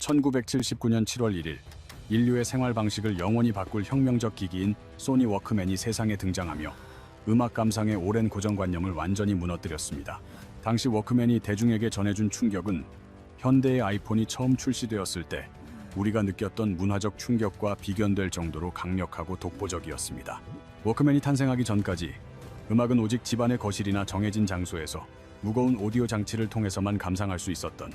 1979년 7월 1일, 인류의 생활 방식을 영원히 바꿀 혁명적 기기인 소니 워크맨이 세상에 등장하며 음악 감상의 오랜 고정관념을 완전히 무너뜨렸습니다. 당시 워크맨이 대중에게 전해준 충격은 현대의 아이폰이 처음 출시되었을 때 우리가 느꼈던 문화적 충격과 비견될 정도로 강력하고 독보적이었습니다. 워크맨이 탄생하기 전까지 음악은 오직 집안의 거실이나 정해진 장소에서 무거운 오디오 장치를 통해서만 감상할 수 있었던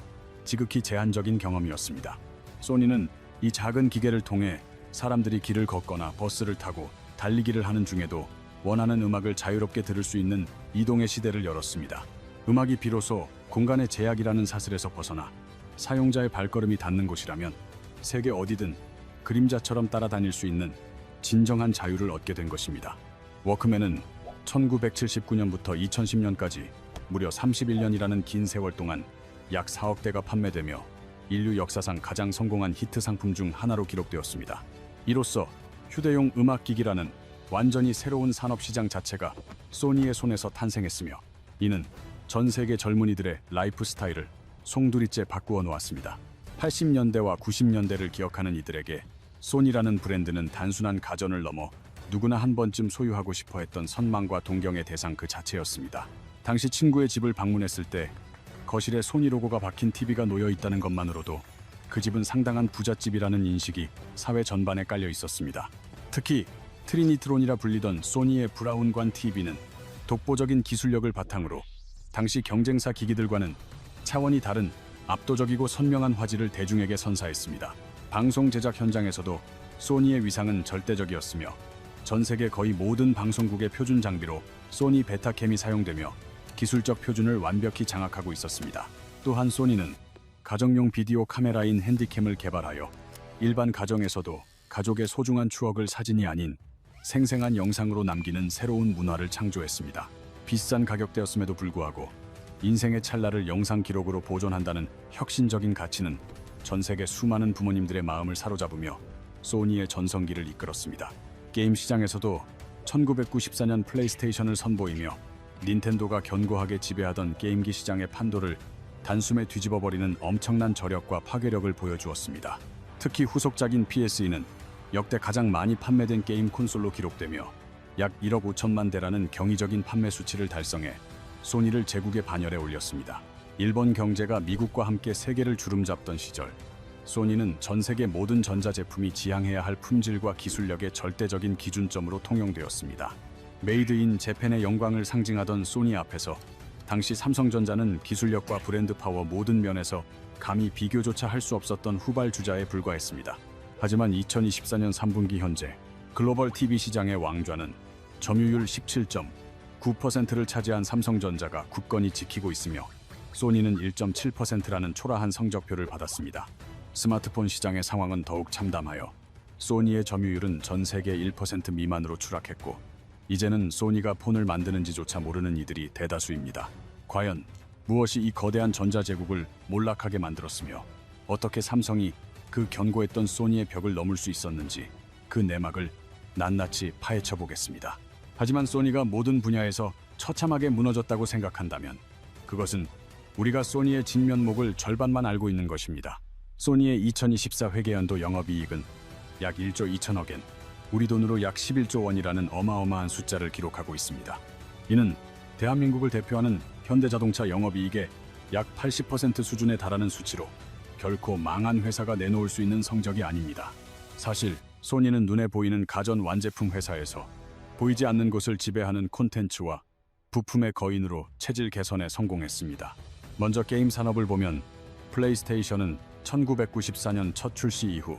지극히 제한적인 경험이었습니다. 소니는 이 작은 기계를 통해 사람들이 길을 걷거나 버스를 타고 달리기를 하는 중에도 원하는 음악을 자유롭게 들을 수 있는 이동의 시대를 열었습니다. 음악이 비로소 공간의 제약이라는 사슬에서 벗어나 사용자의 발걸음이 닿는 곳이라면 세계 어디든 그림자처럼 따라다닐 수 있는 진정한 자유를 얻게 된 것입니다. 워크맨은 1979년부터 2010년까지 무려 31년이라는 긴 세월 동안 약 4억 대가 판매되며 인류 역사상 가장 성공한 히트 상품 중 하나로 기록되었습니다. 이로써 휴대용 음악기기라는 완전히 새로운 산업시장 자체가 소니의 손에서 탄생했으며 이는 전 세계 젊은이들의 라이프 스타일을 송두리째 바꾸어 놓았습니다. 80년대와 90년대를 기억하는 이들에게 소니라는 브랜드는 단순한 가전을 넘어 누구나 한 번쯤 소유하고 싶어 했던 선망과 동경의 대상 그 자체였습니다. 당시 친구의 집을 방문했을 때 거실에 소니 로고가 박힌 TV가 놓여 있다는 것만으로도 그 집은 상당한 부잣집이라는 인식이 사회 전반에 깔려 있었습니다. 특히 트리니트론이라 불리던 소니의 브라운관 TV는 독보적인 기술력을 바탕으로 당시 경쟁사 기기들과는 차원이 다른 압도적이고 선명한 화질을 대중에게 선사했습니다. 방송 제작 현장에서도 소니의 위상은 절대적이었으며 전 세계 거의 모든 방송국의 표준 장비로 소니 베타캠이 사용되며 기술적 표준을 완벽히 장악하고 있었습니다. 또한 소니는 가정용 비디오 카메라인 핸디캠을 개발하여 일반 가정에서도 가족의 소중한 추억을 사진이 아닌 생생한 영상으로 남기는 새로운 문화를 창조했습니다. 비싼 가격대였음에도 불구하고 인생의 찰나를 영상 기록으로 보존한다는 혁신적인 가치는 전 세계 수많은 부모님들의 마음을 사로잡으며 소니의 전성기를 이끌었습니다. 게임 시장에서도 1994년 플레이스테이션을 선보이며 닌텐도가 견고하게 지배하던 게임기 시장의 판도를 단숨에 뒤집어버리는 엄청난 저력과 파괴력을 보여주었습니다. 특히 후속작인 PSE는 역대 가장 많이 판매된 게임 콘솔로 기록되며 약 1억 5천만 대라는 경이적인 판매 수치를 달성해 소니를 제국의 반열에 올렸습니다. 일본 경제가 미국과 함께 세계를 주름잡던 시절, 소니는 전 세계 모든 전자제품이 지향해야 할 품질과 기술력의 절대적인 기준점으로 통용되었습니다. 메이드 인 재팬의 영광을 상징하던 소니 앞에서 당시 삼성전자는 기술력과 브랜드 파워 모든 면에서 감히 비교조차 할 수 없었던 후발주자에 불과했습니다. 하지만 2024년 3분기 현재 글로벌 TV 시장의 왕좌는 점유율 17.9%를 차지한 삼성전자가 굳건히 지키고 있으며 소니는 1.7%라는 초라한 성적표를 받았습니다. 스마트폰 시장의 상황은 더욱 참담하여 소니의 점유율은 전 세계 1% 미만으로 추락했고 이제는 소니가 폰을 만드는지조차 모르는 이들이 대다수입니다. 과연 무엇이 이 거대한 전자제국을 몰락하게 만들었으며 어떻게 삼성이 그 견고했던 소니의 벽을 넘을 수 있었는지 그 내막을 낱낱이 파헤쳐 보겠습니다. 하지만 소니가 모든 분야에서 처참하게 무너졌다고 생각한다면 그것은 우리가 소니의 진면목을 절반만 알고 있는 것입니다. 소니의 2024 회계연도 영업이익은 약 1조 2천억엔, 우리 돈으로 약 11조 원이라는 어마어마한 숫자를 기록하고 있습니다. 이는 대한민국을 대표하는 현대자동차 영업이익의 약 80% 수준에 달하는 수치로 결코 망한 회사가 내놓을 수 있는 성적이 아닙니다. 사실 소니는 눈에 보이는 가전 완제품 회사에서 보이지 않는 곳을 지배하는 콘텐츠와 부품의 거인으로 체질 개선에 성공했습니다. 먼저 게임 산업을 보면 플레이스테이션은 1994년 첫 출시 이후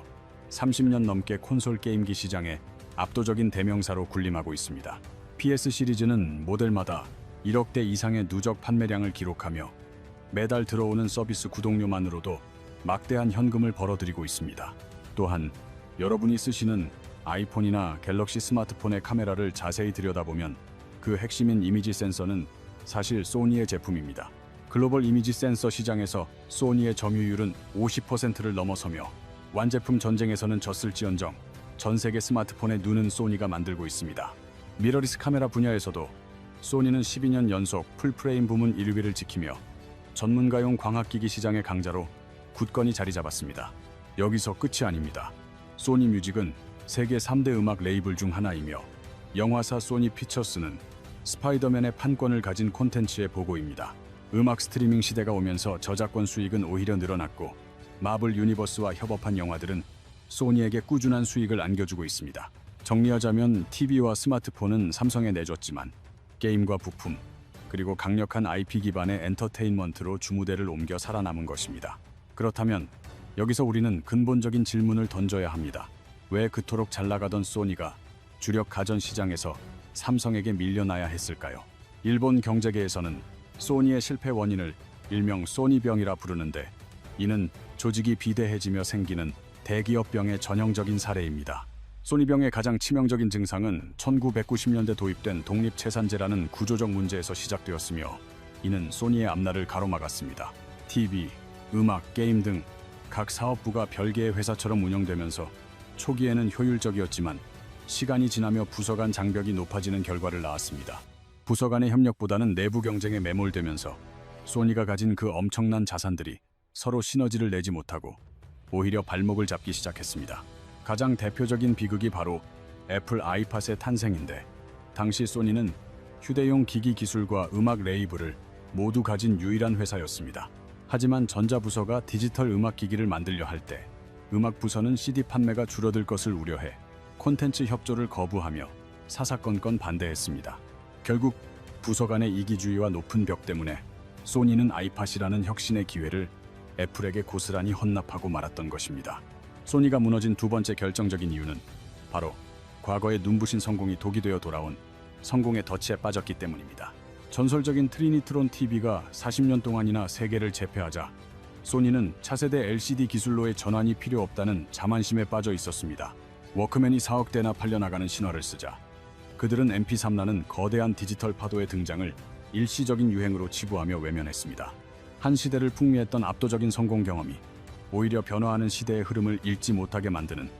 30년 넘게 콘솔 게임기 시장의 압도적인 대명사로 군림하고 있습니다. PS 시리즈는 모델마다 1억 대 이상의 누적 판매량을 기록하며 매달 들어오는 서비스 구독료만으로도 막대한 현금을 벌어들이고 있습니다. 또한 여러분이 쓰시는 아이폰이나 갤럭시 스마트폰의 카메라를 자세히 들여다보면 그 핵심인 이미지 센서는 사실 소니의 제품입니다. 글로벌 이미지 센서 시장에서 소니의 점유율은 50%를 넘어서며 완제품 전쟁에서는 졌을지언정 전 세계 스마트폰의 눈은 소니가 만들고 있습니다. 미러리스 카메라 분야에서도 소니는 12년 연속 풀프레임 부문 1위를 지키며 전문가용 광학기기 시장의 강자로 굳건히 자리 잡았습니다. 여기서 끝이 아닙니다. 소니 뮤직은 세계 3대 음악 레이블 중 하나이며 영화사 소니 피처스는 스파이더맨의 판권을 가진 콘텐츠의 보고입니다. 음악 스트리밍 시대가 오면서 저작권 수익은 오히려 늘어났고 마블 유니버스와 협업한 영화들은 소니에게 꾸준한 수익을 안겨주고 있습니다. 정리하자면 TV와 스마트폰은 삼성에 내줬지만 게임과 부품, 그리고 강력한 IP 기반의 엔터테인먼트로 주무대를 옮겨 살아남은 것입니다. 그렇다면 여기서 우리는 근본적인 질문을 던져야 합니다. 왜 그토록 잘 나가던 소니가 주력 가전 시장에서 삼성에게 밀려나야 했을까요? 일본 경제계에서는 소니의 실패 원인을 일명 소니병이라 부르는데, 이는 조직이 비대해지며 생기는 대기업병의 전형적인 사례입니다. 소니병의 가장 치명적인 증상은 1990년대 도입된 독립채산제라는 구조적 문제에서 시작되었으며, 이는 소니의 앞날을 가로막았습니다. TV, 음악, 게임 등 각 사업부가 별개의 회사처럼 운영되면서 초기에는 효율적이었지만 시간이 지나며 부서 간 장벽이 높아지는 결과를 낳았습니다. 부서 간의 협력보다는 내부 경쟁에 매몰되면서 소니가 가진 그 엄청난 자산들이 서로 시너지를 내지 못하고 오히려 발목을 잡기 시작했습니다. 가장 대표적인 비극이 바로 애플 아이팟의 탄생인데, 당시 소니는 휴대용 기기 기술과 음악 레이블을 모두 가진 유일한 회사였습니다. 하지만 전자부서가 디지털 음악 기기를 만들려 할 때 음악부서는 CD 판매가 줄어들 것을 우려해 콘텐츠 협조를 거부하며 사사건건 반대했습니다. 결국 부서 간의 이기주의와 높은 벽 때문에 소니는 아이팟이라는 혁신의 기회를 애플에게 고스란히 헌납하고 말았던 것입니다. 소니가 무너진 두 번째 결정적인 이유는 바로 과거의 눈부신 성공이 독이 되어 돌아온 성공의 덫에 빠졌기 때문입니다. 전설적인 트리니트론 TV가 40년 동안이나 세계를 제패하자 소니는 차세대 LCD 기술로의 전환이 필요 없다는 자만심에 빠져 있었습니다. 워크맨이 4억 대나 팔려나가는 신화를 쓰자 그들은 MP3라는 거대한 디지털 파도의 등장을 일시적인 유행으로 치부하며 외면했습니다. 한 시대를 풍미했던 압도적인 성공 경험이 오히려 변화하는 시대의 흐름을 읽지 못하게 만드는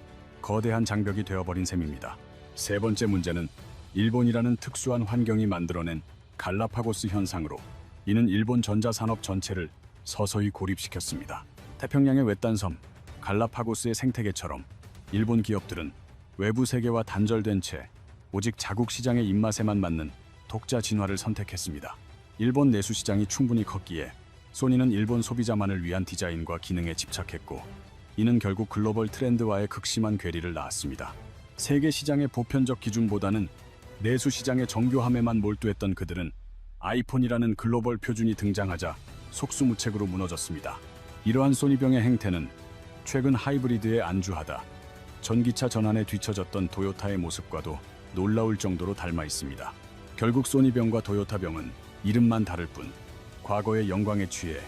거대한 장벽이 되어버린 셈입니다. 세 번째 문제는 일본이라는 특수한 환경이 만들어낸 갈라파고스 현상으로, 이는 일본 전자산업 전체를 서서히 고립시켰습니다. 태평양의 외딴 섬 갈라파고스의 생태계처럼 일본 기업들은 외부 세계와 단절된 채 오직 자국 시장의 입맛에만 맞는 독자 진화를 선택했습니다. 일본 내수 시장이 충분히 컸기에 소니는 일본 소비자만을 위한 디자인과 기능에 집착했고, 이는 결국 글로벌 트렌드와의 극심한 괴리를 낳았습니다. 세계 시장의 보편적 기준보다는 내수 시장의 정교함에만 몰두했던 그들은 아이폰이라는 글로벌 표준이 등장하자 속수무책으로 무너졌습니다. 이러한 소니병의 행태는 최근 하이브리드에 안주하다 전기차 전환에 뒤처졌던 도요타의 모습과도 놀라울 정도로 닮아 있습니다. 결국 소니병과 도요타병은 이름만 다를 뿐 과거의 영광에 취해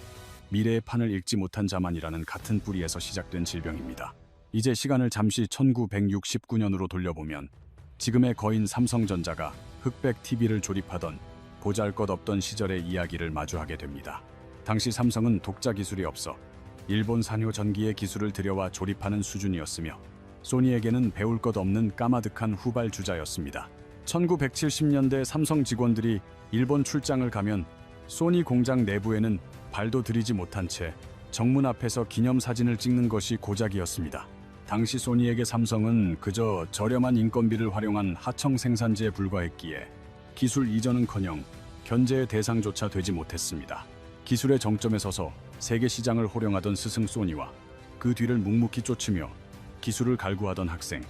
미래의 판을 읽지 못한 자만이라는 같은 뿌리에서 시작된 질병입니다. 이제 시간을 잠시 1969년으로 돌려보면 지금의 거인 삼성전자가 흑백 TV를 조립하던 보잘것없던 시절의 이야기를 마주하게 됩니다. 당시 삼성은 독자 기술이 없어 일본 산효 전기의 기술을 들여와 조립하는 수준이었으며, 소니에게는 배울 것 없는 까마득한 후발주자였습니다. 1970년대 삼성 직원들이 일본 출장을 가면 소니 공장 내부에는 발도 들이지 못한 채 정문 앞에서 기념사진을 찍는 것이 고작이었습니다. 당시 소니에게 삼성은 그저 저렴한 인건비를 활용한 하청 생산지에 불과했기에 기술 이전은커녕 견제의 대상조차 되지 못했습니다. 기술의 정점에 서서 세계 시장을 호령하던 스승 소니와 그 뒤를 묵묵히 쫓으며 기술을 갈구하던 학생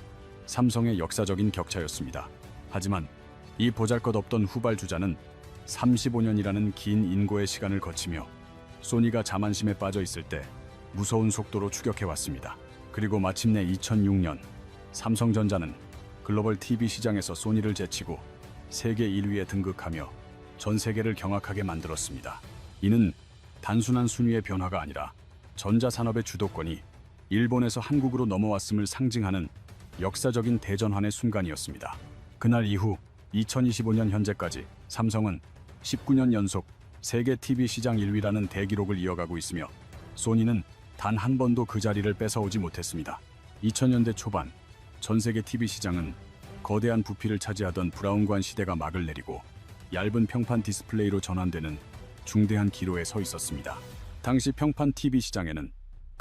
삼성의 역사적인 격차였습니다. 하지만 이 보잘것없던 후발주자는 35년이라는 긴 인고의 시간을 거치며 소니가 자만심에 빠져 있을 때 무서운 속도로 추격해왔습니다. 그리고 마침내 2006년 삼성전자는 글로벌 TV 시장에서 소니를 제치고 세계 1위에 등극하며 전 세계를 경악하게 만들었습니다. 이는 단순한 순위의 변화가 아니라 전자산업의 주도권이 일본에서 한국으로 넘어왔음을 상징하는 역사적인 대전환의 순간이었습니다. 그날 이후 2025년 현재까지 삼성은 19년 연속 세계 TV 시장 1위라는 대기록을 이어가고 있으며, 소니는 단 한 번도 그 자리를 뺏어오지 못했습니다. 2000년대 초반 전 세계 TV 시장은 거대한 부피를 차지하던 브라운관 시대가 막을 내리고 얇은 평판 디스플레이로 전환되는 중대한 기로에 서 있었습니다. 당시 평판 TV 시장에는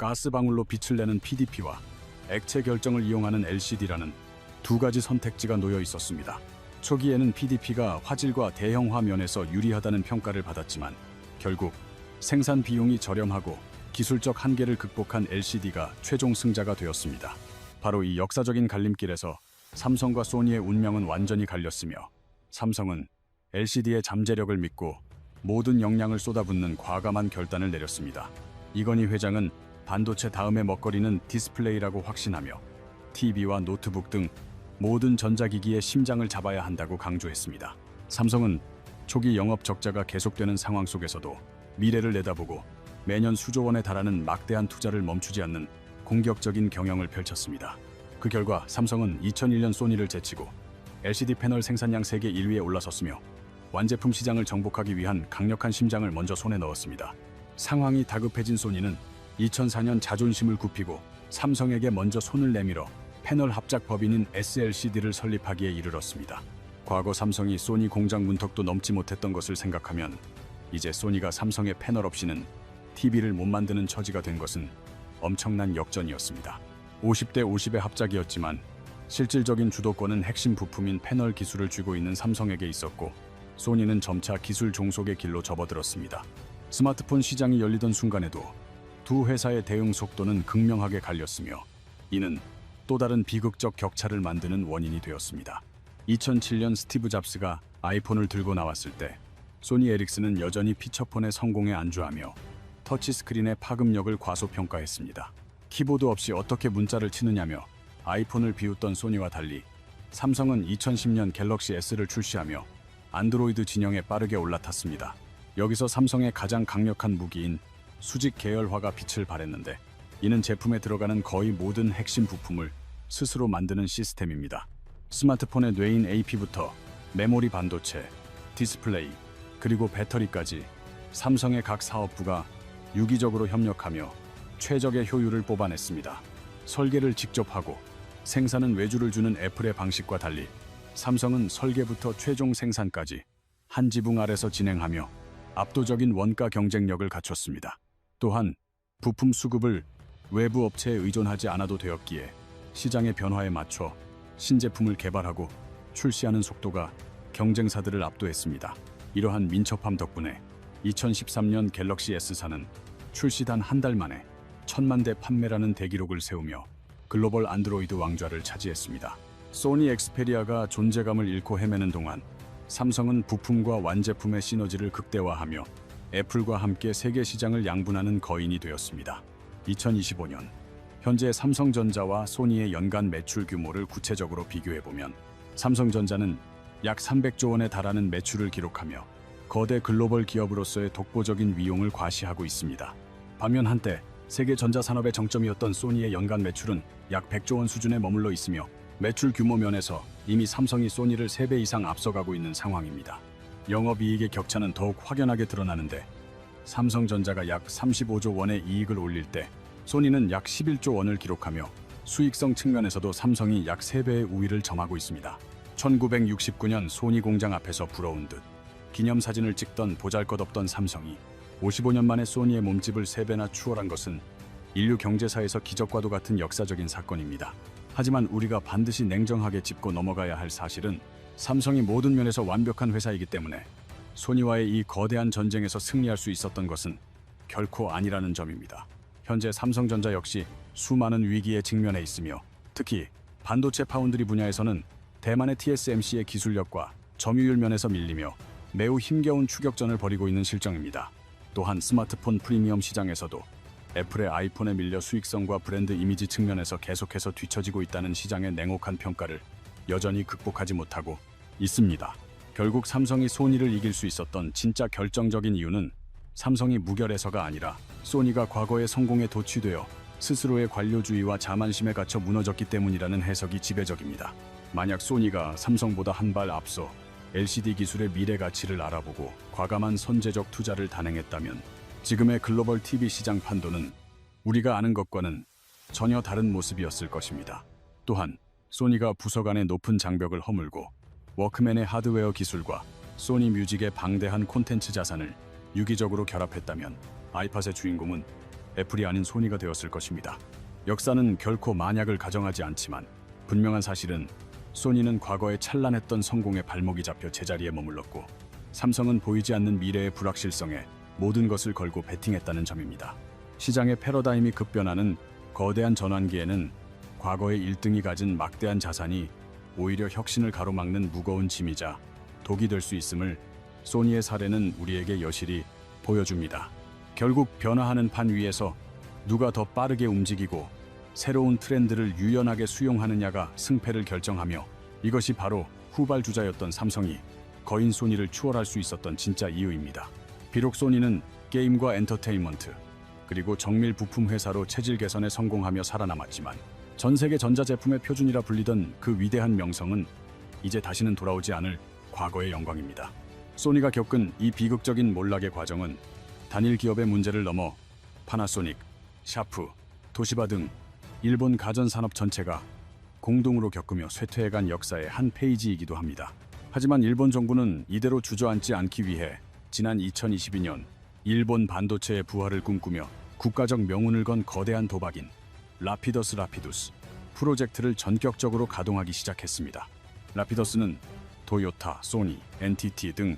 가스방울로 빛을 내는 PDP와 액체 결정을 이용하는 LCD라는 두 가지 선택지가 놓여 있었습니다. 초기에는 PDP가 화질과 대형화 면에서 유리하다는 평가를 받았지만 결국 생산 비용이 저렴하고 기술적 한계를 극복한 LCD가 최종 승자가 되었습니다. 바로 이 역사적인 갈림길에서 삼성과 소니의 운명은 완전히 갈렸으며 삼성은 LCD의 잠재력을 믿고 모든 역량을 쏟아붓는 과감한 결단을 내렸습니다. 이건희 회장은 반도체 다음의 먹거리는 디스플레이라고 확신하며 TV와 노트북 등 모든 전자기기의 심장을 잡아야 한다고 강조했습니다. 삼성은 초기 영업 적자가 계속되는 상황 속에서도 미래를 내다보고 매년 수조 원에 달하는 막대한 투자를 멈추지 않는 공격적인 경영을 펼쳤습니다. 그 결과 삼성은 2001년 소니를 제치고 LCD 패널 생산량 세계 1위에 올라섰으며 완제품 시장을 정복하기 위한 강력한 심장을 먼저 손에 넣었습니다. 상황이 다급해진 소니는 2004년 자존심을 굽히고 삼성에게 먼저 손을 내밀어 패널 합작 법인인 SLCD를 설립하기에 이르렀습니다. 과거 삼성이 소니 공장 문턱도 넘지 못했던 것을 생각하면 이제 소니가 삼성의 패널 없이는 TV를 못 만드는 처지가 된 것은 엄청난 역전이었습니다. 50대 50의 합작이었지만 실질적인 주도권은 핵심 부품인 패널 기술을 쥐고 있는 삼성에게 있었고 소니는 점차 기술 종속의 길로 접어들었습니다. 스마트폰 시장이 열리던 순간에도 두 회사의 대응 속도는 극명하게 갈렸으며 이는 또 다른 비극적 격차를 만드는 원인이 되었습니다. 2007년 스티브 잡스가 아이폰을 들고 나왔을 때 소니 에릭슨은 여전히 피처폰의 성공에 안주하며 터치스크린의 파급력을 과소평가했습니다. 키보드 없이 어떻게 문자를 치느냐며 아이폰을 비웃던 소니와 달리 삼성은 2010년 갤럭시 S를 출시하며 안드로이드 진영에 빠르게 올라탔습니다. 여기서 삼성의 가장 강력한 무기인 수직 계열화가 빛을 발했는데 이는 제품에 들어가는 거의 모든 핵심 부품을 스스로 만드는 시스템입니다. 스마트폰의 뇌인 AP부터 메모리 반도체, 디스플레이, 그리고 배터리까지 삼성의 각 사업부가 유기적으로 협력하며 최적의 효율을 뽑아냈습니다. 설계를 직접 하고 생산은 외주를 주는 애플의 방식과 달리 삼성은 설계부터 최종 생산까지 한 지붕 아래서 진행하며 압도적인 원가 경쟁력을 갖췄습니다. 또한 부품 수급을 외부 업체에 의존하지 않아도 되었기에 시장의 변화에 맞춰 신제품을 개발하고 출시하는 속도가 경쟁사들을 압도했습니다. 이러한 민첩함 덕분에 2013년 갤럭시 S사는 출시 단 한 달 만에 1000만 대 판매라는 대기록을 세우며 글로벌 안드로이드 왕좌를 차지했습니다. 소니 엑스페리아가 존재감을 잃고 헤매는 동안 삼성은 부품과 완제품의 시너지를 극대화하며 애플과 함께 세계 시장을 양분하는 거인이 되었습니다. 2025년 현재 삼성전자와 소니의 연간 매출 규모를 구체적으로 비교해보면 삼성전자는 약 300조 원에 달하는 매출을 기록하며 거대 글로벌 기업으로서의 독보적인 위용을 과시하고 있습니다. 반면 한때 세계 전자산업의 정점이었던 소니의 연간 매출은 약 100조 원 수준에 머물러 있으며 매출 규모 면에서 이미 삼성이 소니를 3배 이상 앞서가고 있는 상황입니다. 영업이익의 격차는 더욱 확연하게 드러나는데 삼성전자가 약 35조 원의 이익을 올릴 때 소니는 약 11조 원을 기록하며 수익성 측면에서도 삼성이 약 3배의 우위를 점하고 있습니다. 1969년 소니 공장 앞에서 부러운 듯 기념사진을 찍던 보잘것없던 삼성이 55년 만에 소니의 몸집을 3배나 추월한 것은 인류 경제사에서 기적과도 같은 역사적인 사건입니다. 하지만 우리가 반드시 냉정하게 짚고 넘어가야 할 사실은 삼성이 모든 면에서 완벽한 회사이기 때문에 소니와의 이 거대한 전쟁에서 승리할 수 있었던 것은 결코 아니라는 점입니다. 현재 삼성전자 역시 수많은 위기에 직면해 있으며 특히 반도체 파운드리 분야에서는 대만의 TSMC의 기술력과 점유율 면에서 밀리며 매우 힘겨운 추격전을 벌이고 있는 실정입니다. 또한 스마트폰 프리미엄 시장에서도 애플의 아이폰에 밀려 수익성과 브랜드 이미지 측면에서 계속해서 뒤처지고 있다는 시장의 냉혹한 평가를 여전히 극복하지 못하고 있습니다. 결국 삼성이 소니를 이길 수 있었던 진짜 결정적인 이유는 삼성이 무결해서가 아니라 소니가 과거의 성공에 도취되어 스스로의 관료주의와 자만심에 갇혀 무너졌기 때문이라는 해석이 지배적입니다. 만약 소니가 삼성보다 한 발 앞서 LCD 기술의 미래 가치를 알아보고 과감한 선제적 투자를 단행했다면 지금의 글로벌 TV 시장 판도는 우리가 아는 것과는 전혀 다른 모습이었을 것입니다. 또한 소니가 부서 간의 높은 장벽을 허물고 워크맨의 하드웨어 기술과 소니 뮤직의 방대한 콘텐츠 자산을 유기적으로 결합했다면 아이팟의 주인공은 애플이 아닌 소니가 되었을 것입니다. 역사는 결코 만약을 가정하지 않지만 분명한 사실은 소니는 과거에 찬란했던 성공의 발목이 잡혀 제자리에 머물렀고 삼성은 보이지 않는 미래의 불확실성에 모든 것을 걸고 베팅했다는 점입니다. 시장의 패러다임이 급변하는 거대한 전환기에는 과거의 1등이 가진 막대한 자산이 오히려 혁신을 가로막는 무거운 짐이자 독이 될 수 있음을 소니의 사례는 우리에게 여실히 보여줍니다. 결국 변화하는 판 위에서 누가 더 빠르게 움직이고 새로운 트렌드를 유연하게 수용하느냐가 승패를 결정하며 이것이 바로 후발주자였던 삼성이 거인 소니를 추월할 수 있었던 진짜 이유입니다. 비록 소니는 게임과 엔터테인먼트 그리고 정밀 부품 회사로 체질 개선에 성공하며 살아남았지만 전 세계 전자제품의 표준이라 불리던 그 위대한 명성은 이제 다시는 돌아오지 않을 과거의 영광입니다. 소니가 겪은 이 비극적인 몰락의 과정은 단일 기업의 문제를 넘어 파나소닉, 샤프, 도시바 등 일본 가전산업 전체가 공동으로 겪으며 쇠퇴해간 역사의 한 페이지이기도 합니다. 하지만 일본 정부는 이대로 주저앉지 않기 위해 지난 2022년 일본 반도체의 부활을 꿈꾸며 국가적 명운을 건 거대한 도박인 라피더스 프로젝트를 전격적으로 가동하기 시작했습니다. 라피더스는 도요타, 소니, NTT 등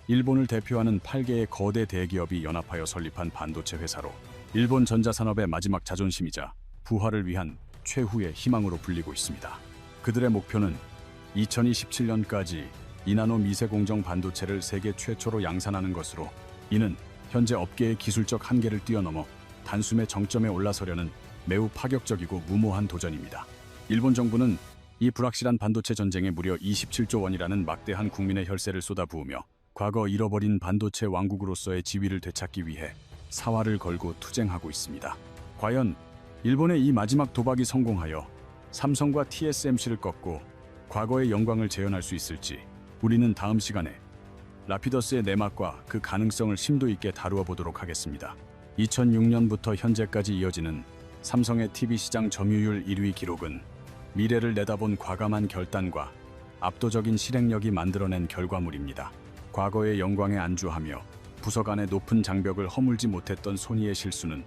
일본을 대표하는 8개의 거대 대기업이 연합하여 설립한 반도체 회사로 일본 전자산업의 마지막 자존심이자 부활을 위한 최후의 희망으로 불리고 있습니다. 그들의 목표는 2027년까지 2나노 미세공정 반도체를 세계 최초로 양산하는 것으로 이는 현재 업계의 기술적 한계를 뛰어넘어 단숨에 정점에 올라서려는 매우 파격적이고 무모한 도전입니다. 일본 정부는 이 불확실한 반도체 전쟁에 무려 27조 원이라는 막대한 국민의 혈세를 쏟아부으며 과거 잃어버린 반도체 왕국으로서의 지위를 되찾기 위해 사활을 걸고 투쟁하고 있습니다. 과연 일본의 이 마지막 도박이 성공하여 삼성과 TSMC를 꺾고 과거의 영광을 재현할 수 있을지 우리는 다음 시간에 라피더스의 내막과 그 가능성을 심도 있게 다루어 보도록 하겠습니다. 2006년부터 현재까지 이어지는 삼성의 TV 시장 점유율 1위 기록은 미래를 내다본 과감한 결단과 압도적인 실행력이 만들어낸 결과물입니다. 과거의 영광에 안주하며 부서 간의 높은 장벽을 허물지 못했던 소니의 실수는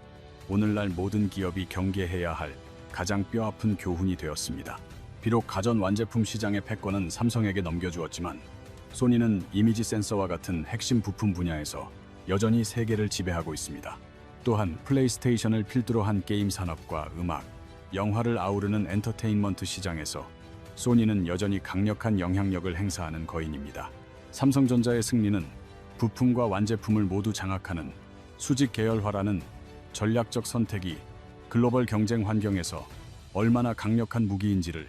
오늘날 모든 기업이 경계해야 할 가장 뼈아픈 교훈이 되었습니다. 비록 가전 완제품 시장의 패권은 삼성에게 넘겨주었지만 소니는 이미지 센서와 같은 핵심 부품 분야에서 여전히 세계를 지배하고 있습니다. 또한 플레이스테이션을 필두로 한 게임 산업과 음악, 영화를 아우르는 엔터테인먼트 시장에서 소니는 여전히 강력한 영향력을 행사하는 거인입니다. 삼성전자의 승리는 부품과 완제품을 모두 장악하는 수직 계열화라는 전략적 선택이 글로벌 경쟁 환경에서 얼마나 강력한 무기인지를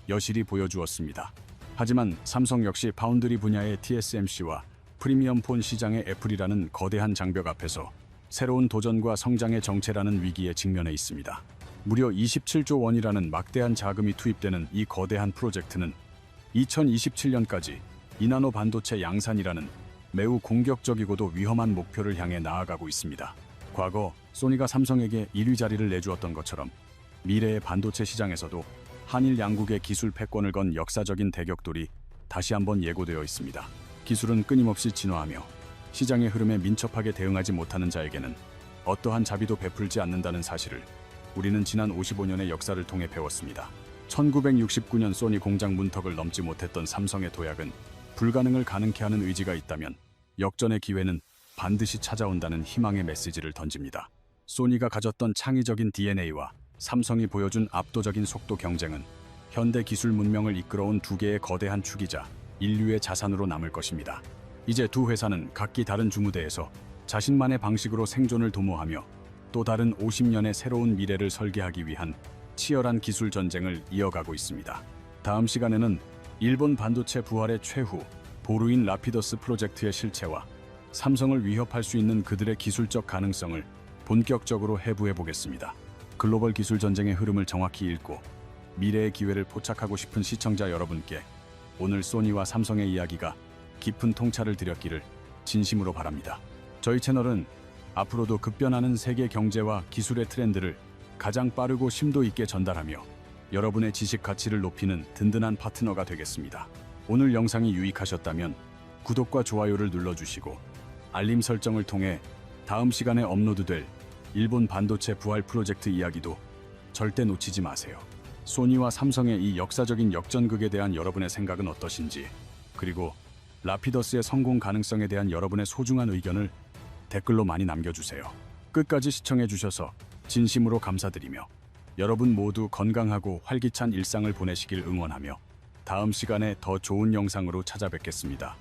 여실히 보여주었습니다. 하지만 삼성 역시 파운드리 분야의 TSMC와 프리미엄 폰 시장의 애플이라는 거대한 장벽 앞에서 새로운 도전과 성장의 정체라는 위기에 직면해 있습니다. 무려 27조 원이라는 막대한 자금이 투입되는 이 거대한 프로젝트는 2027년까지 2나노 반도체 양산이라는 매우 공격적이고도 위험한 목표를 향해 나아가고 있습니다. 과거 소니가 삼성에게 1위 자리를 내주었던 것처럼 미래의 반도체 시장에서도 한일 양국의 기술 패권을 건 역사적인 대격돌이 다시 한번 예고되어 있습니다. 기술은 끊임없이 진화하며 시장의 흐름에 민첩하게 대응하지 못하는 자에게는 어떠한 자비도 베풀지 않는다는 사실을 우리는 지난 55년의 역사를 통해 배웠습니다. 1969년 소니 공장 문턱을 넘지 못했던 삼성의 도약은 불가능을 가능케 하는 의지가 있다면 역전의 기회는 반드시 찾아온다는 희망의 메시지를 던집니다. 소니가 가졌던 창의적인 DNA와 삼성이 보여준 압도적인 속도 경쟁은 현대 기술 문명을 이끌어온 두 개의 거대한 축이자 인류의 자산으로 남을 것입니다. 이제 두 회사는 각기 다른 주무대에서 자신만의 방식으로 생존을 도모하며 또 다른 50년의 새로운 미래를 설계하기 위한 치열한 기술 전쟁을 이어가고 있습니다. 다음 시간에는 일본 반도체 부활의 최후, 보루인 라피더스 프로젝트의 실체와 삼성을 위협할 수 있는 그들의 기술적 가능성을 본격적으로 해부해 보겠습니다. 글로벌 기술 전쟁의 흐름을 정확히 읽고 미래의 기회를 포착하고 싶은 시청자 여러분께 오늘 소니와 삼성의 이야기가 깊은 통찰을 드렸기를 진심으로 바랍니다. 저희 채널은 앞으로도 급변하는 세계 경제와 기술의 트렌드를 가장 빠르고 심도 있게 전달하며 여러분의 지식 가치를 높이는 든든한 파트너가 되겠습니다. 오늘 영상이 유익하셨다면 구독과 좋아요를 눌러주시고 알림 설정을 통해 다음 시간에 업로드될 일본 반도체 부활 프로젝트 이야기도 절대 놓치지 마세요. 소니와 삼성의 이 역사적인 역전극에 대한 여러분의 생각은 어떠신지, 그리고 라피더스의 성공 가능성에 대한 여러분의 소중한 의견을 댓글로 많이 남겨주세요. 끝까지 시청해주셔서 진심으로 감사드리며 여러분 모두 건강하고 활기찬 일상을 보내시길 응원하며 다음 시간에 더 좋은 영상으로 찾아뵙겠습니다.